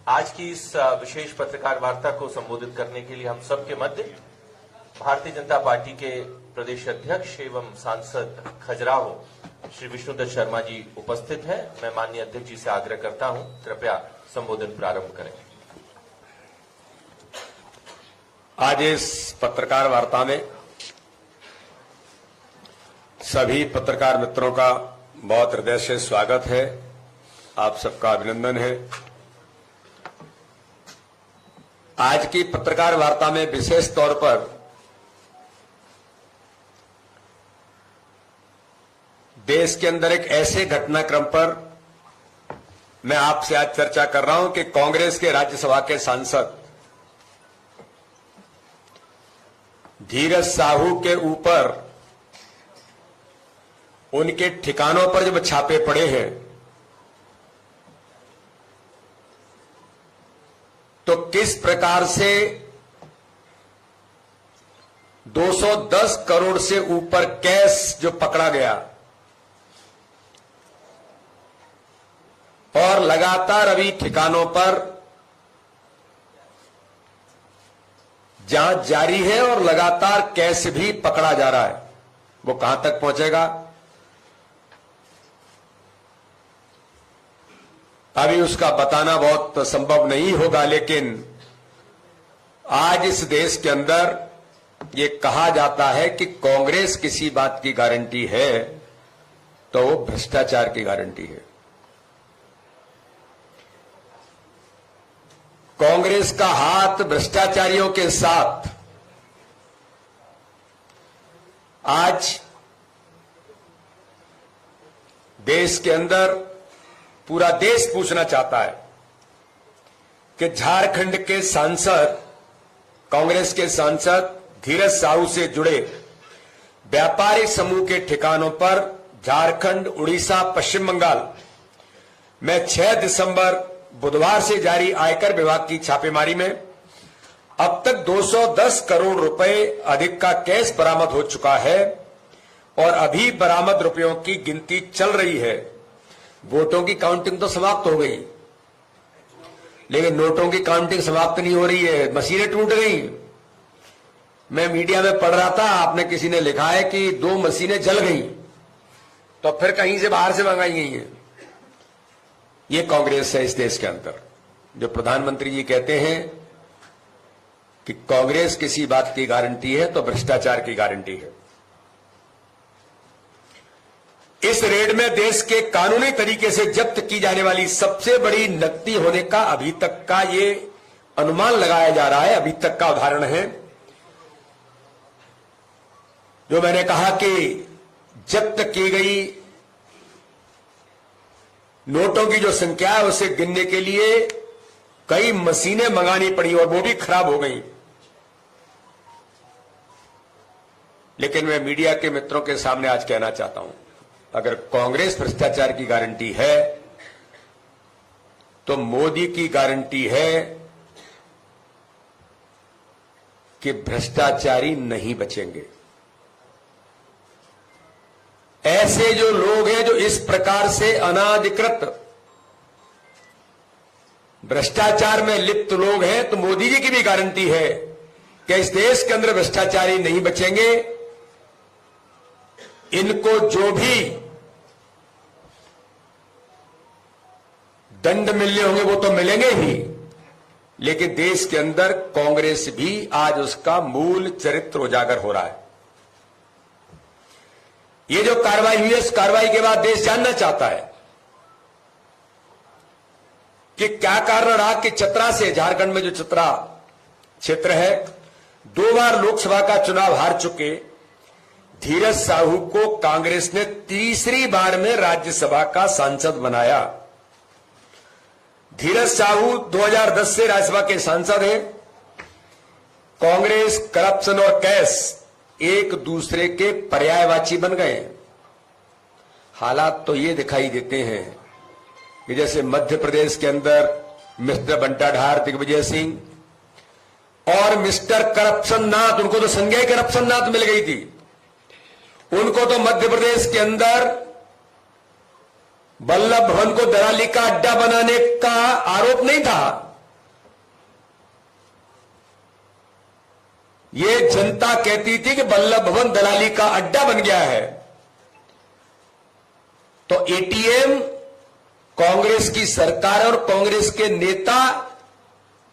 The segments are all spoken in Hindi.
आज की इस विशेष पत्रकार वार्ता को संबोधित करने के लिए हम सबके मध्य भारतीय जनता पार्टी के प्रदेश अध्यक्ष एवं सांसद खजुराहो श्री विष्णुदत्त शर्मा जी उपस्थित हैं। मैं माननीय अध्यक्ष जी से आग्रह करता हूं, कृपया संबोधन प्रारंभ करें। आज इस पत्रकार वार्ता में सभी पत्रकार मित्रों का बहुत हृदय से स्वागत है। आप सबका अभिनंदन है। आज की पत्रकार वार्ता में विशेष तौर पर देश के अंदर एक ऐसे घटनाक्रम पर मैं आपसे आज चर्चा कर रहा हूं कि कांग्रेस के राज्यसभा के सांसद धीरज साहू के ऊपर उनके ठिकानों पर जब छापे पड़े हैं तो किस प्रकार से 210 करोड़ से ऊपर कैश जो पकड़ा गया और लगातार अभी ठिकानों पर जांच जारी है और लगातार कैश भी पकड़ा जा रहा है, वो कहां तक पहुंचेगा अभी उसका बताना बहुत संभव नहीं होगा। लेकिन आज इस देश के अंदर ये कहा जाता है कि कांग्रेस किसी बात की गारंटी है तो वो भ्रष्टाचार की गारंटी है। कांग्रेस का हाथ भ्रष्टाचारियों के साथ आज देश के अंदर पूरा देश पूछना चाहता है कि झारखंड के सांसद, कांग्रेस के सांसद धीरज साहू से जुड़े व्यापारिक समूह के ठिकानों पर झारखंड, उड़ीसा, पश्चिम बंगाल में 6 दिसंबर बुधवार से जारी आयकर विभाग की छापेमारी में अब तक 210 करोड़ रुपए अधिक का कैश बरामद हो चुका है और अभी बरामद रुपयों की गिनती चल रही है। वोटों की काउंटिंग तो समाप्त हो गई, लेकिन नोटों की काउंटिंग समाप्त नहीं हो रही है। मशीनें टूट गई। मैं मीडिया में पढ़ रहा था, आपने किसी ने लिखा है कि 2 मशीनें जल गई, तो फिर कहीं से बाहर से मंगाई गई हैं। ये कांग्रेस है इस देश के अंदर। जो प्रधानमंत्री जी कहते हैं कि कांग्रेस किसी बात की गारंटी है तो भ्रष्टाचार की गारंटी है। इस रेड में देश के कानूनी तरीके से जब्त की जाने वाली सबसे बड़ी नकदी होने का अभी तक का ये अनुमान लगाया जा रहा है, अभी तक का उदाहरण है। जो मैंने कहा कि जब्त की गई नोटों की जो संख्या है उसे गिनने के लिए कई मशीनें मंगानी पड़ी और वो भी खराब हो गई। लेकिन मैं मीडिया के मित्रों के सामने आज कहना चाहता हूं, अगर कांग्रेस भ्रष्टाचार की गारंटी है तो मोदी की गारंटी है कि भ्रष्टाचारी नहीं बचेंगे। ऐसे जो लोग हैं जो इस प्रकार से अनाधिकृत भ्रष्टाचार में लिप्त लोग हैं, तो मोदी जी की भी गारंटी है कि इस देश के अंदर भ्रष्टाचारी नहीं बचेंगे। इनको जो भी दंड मिलने होंगे वो तो मिलेंगे ही, लेकिन देश के अंदर कांग्रेस भी आज उसका मूल चरित्र उजागर हो रहा है। ये जो कार्रवाई हुई है, इस कार्रवाई के बाद देश जानना चाहता है कि क्या कारण रहा कि चतरा से, झारखंड में जो चतरा क्षेत्र है, 2 बार लोकसभा का चुनाव हार चुके धीरज साहू को कांग्रेस ने तीसरी बार में राज्यसभा का सांसद बनाया। धीरज साहू 2010 से राज्यसभा के सांसद हैं। कांग्रेस, करप्शन और कैश एक दूसरे के पर्यायवाची बन गए। हालात तो ये दिखाई देते हैं कि जैसे मध्य प्रदेश के अंदर मिस्टर बंटाढार दिग्विजय सिंह और मिस्टर करप्शन नाथ, उनको तो संज्ञा करप्शन नाथ मिल गई थी। उनको तो मध्य प्रदेश के अंदर वल्लभ भवन को दलाली का अड्डा बनाने का आरोप नहीं था, ये जनता कहती थी कि बल्लभ भवन दलाली का अड्डा बन गया है, तो एटीएम कांग्रेस की सरकार और कांग्रेस के नेता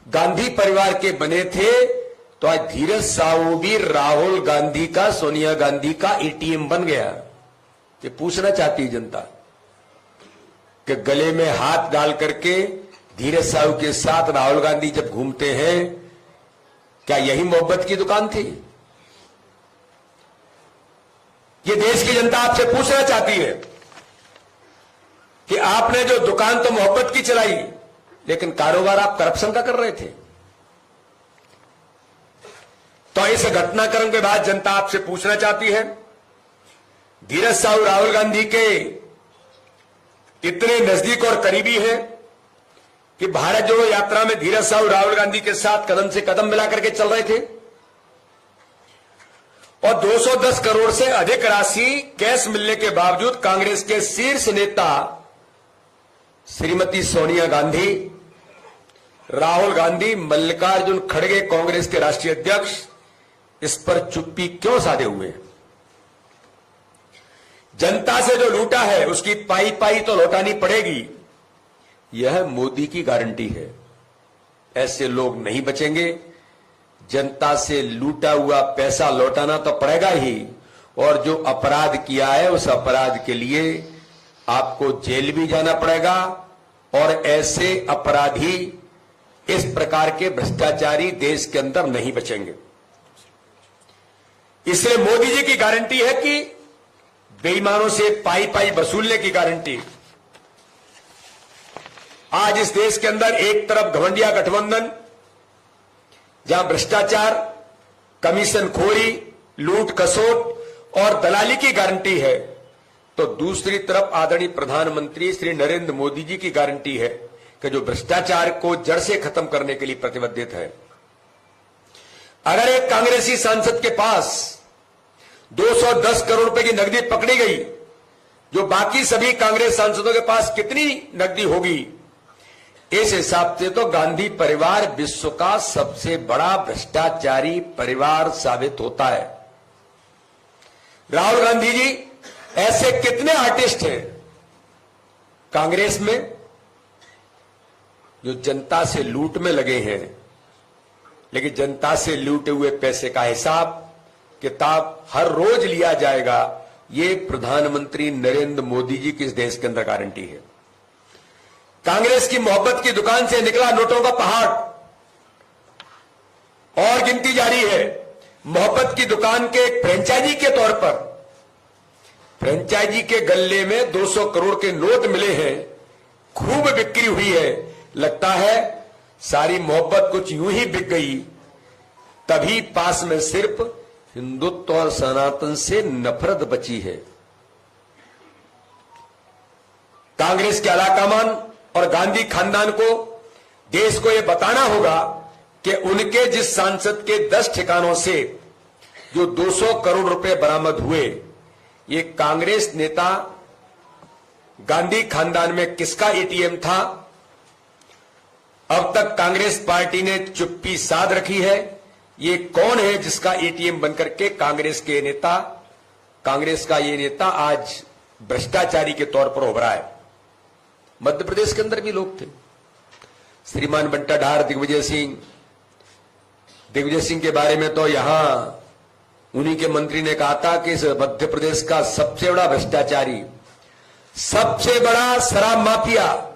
गांधी परिवार के बने थे, तो आज धीरज साहू भी राहुल गांधी का, सोनिया गांधी का एटीएम बन गया। ये पूछना चाहती जनता कि गले में हाथ डाल करके धीरज साहू के साथ राहुल गांधी जब घूमते हैं, क्या यही मोहब्बत की दुकान थी? ये देश की जनता आपसे पूछना चाहती है कि आपने जो दुकान तो मोहब्बत की चलाई, लेकिन कारोबार आप करप्शन का कर रहे थे। तो इस घटनाक्रम के बाद जनता आपसे पूछना चाहती है, धीरज साहू राहुल गांधी के इतने नजदीक और करीबी हैं कि भारत जोड़ो यात्रा में धीरज साहू राहुल गांधी के साथ कदम से कदम मिलाकर के चल रहे थे, और 210 करोड़ से अधिक राशि कैश मिलने के बावजूद कांग्रेस के शीर्ष नेता श्रीमती सोनिया गांधी, राहुल गांधी, मल्लिकार्जुन खड़गे कांग्रेस के राष्ट्रीय अध्यक्ष इस पर चुप्पी क्यों साधे हुए हैं? जनता से जो लूटा है उसकी पाई पाई तो लौटानी पड़ेगी, यह मोदी की गारंटी है। ऐसे लोग नहीं बचेंगे। जनता से लूटा हुआ पैसा लौटाना तो पड़ेगा ही, और जो अपराध किया है उस अपराध के लिए आपको जेल भी जाना पड़ेगा, और ऐसे अपराधी, इस प्रकार के भ्रष्टाचारी देश के अंदर नहीं बचेंगे। इसलिए मोदी जी की गारंटी है कि बेईमानों से पाई पाई वसूलने की गारंटी। आज इस देश के अंदर एक तरफ घमंडिया गठबंधन, जहां भ्रष्टाचार, कमीशन खोरी, लूट खसोट और दलाली की गारंटी है, तो दूसरी तरफ आदरणीय प्रधानमंत्री श्री नरेंद्र मोदी जी की गारंटी है कि जो भ्रष्टाचार को जड़ से खत्म करने के लिए प्रतिबद्ध है। अगर एक कांग्रेसी सांसद के पास 210 करोड़ रुपए की नकदी पकड़ी गई, जो बाकी सभी कांग्रेस सांसदों के पास कितनी नकदी होगी? इस हिसाब से तो गांधी परिवार विश्व का सबसे बड़ा भ्रष्टाचारी परिवार साबित होता है। राहुल गांधी जी, ऐसे कितने आर्टिस्ट हैं कांग्रेस में जो जनता से लूट में लगे हैं, लेकिन जनता से लूटे हुए पैसे का हिसाब किताब हर रोज लिया जाएगा। ये प्रधानमंत्री नरेंद्र मोदी जी की इस देश के अंदर गारंटी है। कांग्रेस की मोहब्बत की दुकान से निकला नोटों का पहाड़, और गिनती जारी है। मोहब्बत की दुकान के फ्रेंचाइजी के तौर पर, फ्रेंचाइजी के गल्ले में 200 करोड़ के नोट मिले हैं, खूब बिक्री हुई है। लगता है सारी मोहब्बत कुछ यूं ही बिक गई, तभी पास में सिर्फ हिंदुत्व और सनातन से नफरत बची है। कांग्रेस के अलाकामान और गांधी खानदान को देश को यह बताना होगा कि उनके जिस सांसद के 10 ठिकानों से जो 200 करोड़ रुपए बरामद हुए, ये कांग्रेस नेता गांधी खानदान में किसका एटीएम था? अब तक कांग्रेस पार्टी ने चुप्पी साध रखी है। ये कौन है जिसका एटीएम बनकर के कांग्रेस के नेता, कांग्रेस का ये नेता आज भ्रष्टाचारी के तौर पर उभरा है? मध्य प्रदेश के अंदर भी लोग थे, श्रीमान बंटा ढार, दिग्विजय सिंह के बारे में तो यहां उन्हीं के मंत्री ने कहा था कि मध्य प्रदेश का सबसे बड़ा भ्रष्टाचारी, सबसे बड़ा शराब माफिया,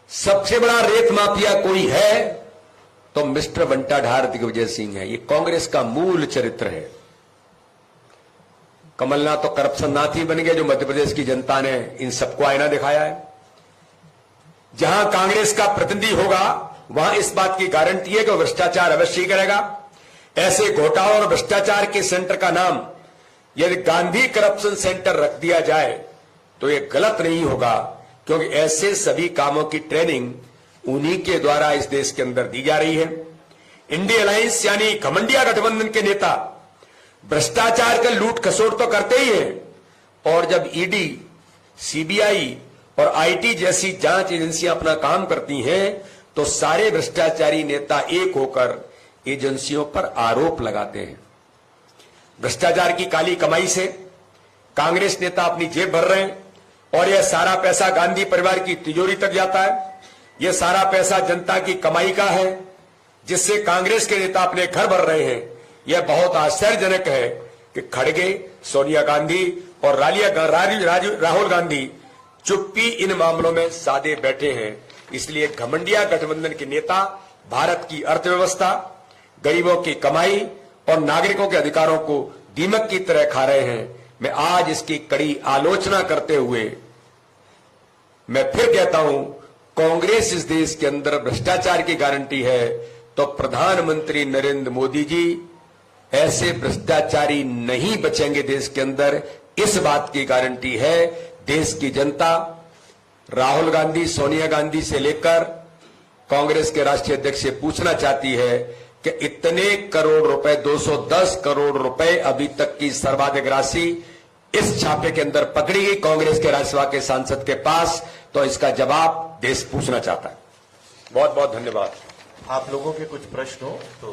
सबसे बड़ा रेत माफिया कोई है तो मिस्टर बंटा ढार दिग्विजय सिंह है। ये कांग्रेस का मूल चरित्र है। कमलनाथ तो करप्शन नाथ ही बन गए, जो मध्य प्रदेश की जनता ने इन सबको आईना दिखाया है। जहां कांग्रेस का प्रतिनिधि होगा वहां इस बात की गारंटी है कि वो भ्रष्टाचार अवश्य ही करेगा। ऐसे घोटालों और भ्रष्टाचार के सेंटर का नाम यदि गांधी करप्शन सेंटर रख दिया जाए तो यह गलत नहीं होगा, क्योंकि ऐसे सभी कामों की ट्रेनिंग उन्हीं के द्वारा इस देश के अंदर दी जा रही है। इंडिया अलायंस यानी घमंडिया गठबंधन के नेता भ्रष्टाचार का लूट खसोट तो करते ही हैं, और जब ईडी, सीबीआई और आईटी जैसी जांच एजेंसियां अपना काम करती हैं तो सारे भ्रष्टाचारी नेता एक होकर एजेंसियों पर आरोप लगाते हैं। भ्रष्टाचार की काली कमाई से कांग्रेस नेता अपनी जेब भर रहे हैं और यह सारा पैसा गांधी परिवार की तिजोरी तक जाता है। यह सारा पैसा जनता की कमाई का है, जिससे कांग्रेस के नेता अपने घर भर रहे हैं। यह बहुत आश्चर्यजनक है कि खड़गे, सोनिया गांधी और राहुल गांधी चुप्पी इन मामलों में साधे बैठे हैं। इसलिए घमंडिया गठबंधन के नेता भारत की अर्थव्यवस्था, गरीबों की कमाई और नागरिकों के अधिकारों को दीमक की तरह खा रहे हैं। मैं आज इसकी कड़ी आलोचना करते हुए मैं फिर कहता हूं, कांग्रेस इस देश के अंदर भ्रष्टाचार की गारंटी है तो प्रधानमंत्री नरेंद्र मोदी जी ऐसे भ्रष्टाचारी नहीं बचेंगे देश के अंदर। इस बात की गारंटी है देश की जनता राहुल गांधी, सोनिया गांधी से लेकर कांग्रेस के राष्ट्रीय अध्यक्ष से पूछना चाहती है कि इतने करोड़ रुपए, 210 करोड़ रुपए अभी तक की सर्वाधिक राशि इस छापे के अंदर पकड़ी गई कांग्रेस के राज्यसभा के सांसद के पास, तो इसका जवाब देश पूछना चाहता है। बहुत बहुत धन्यवाद। आप लोगों के कुछ प्रश्न हो तो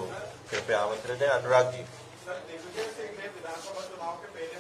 कृपया आमंत्रित है। अनुराग जी। सर, दिग्विजय सिंह ने विधानसभा चुनाव के पहले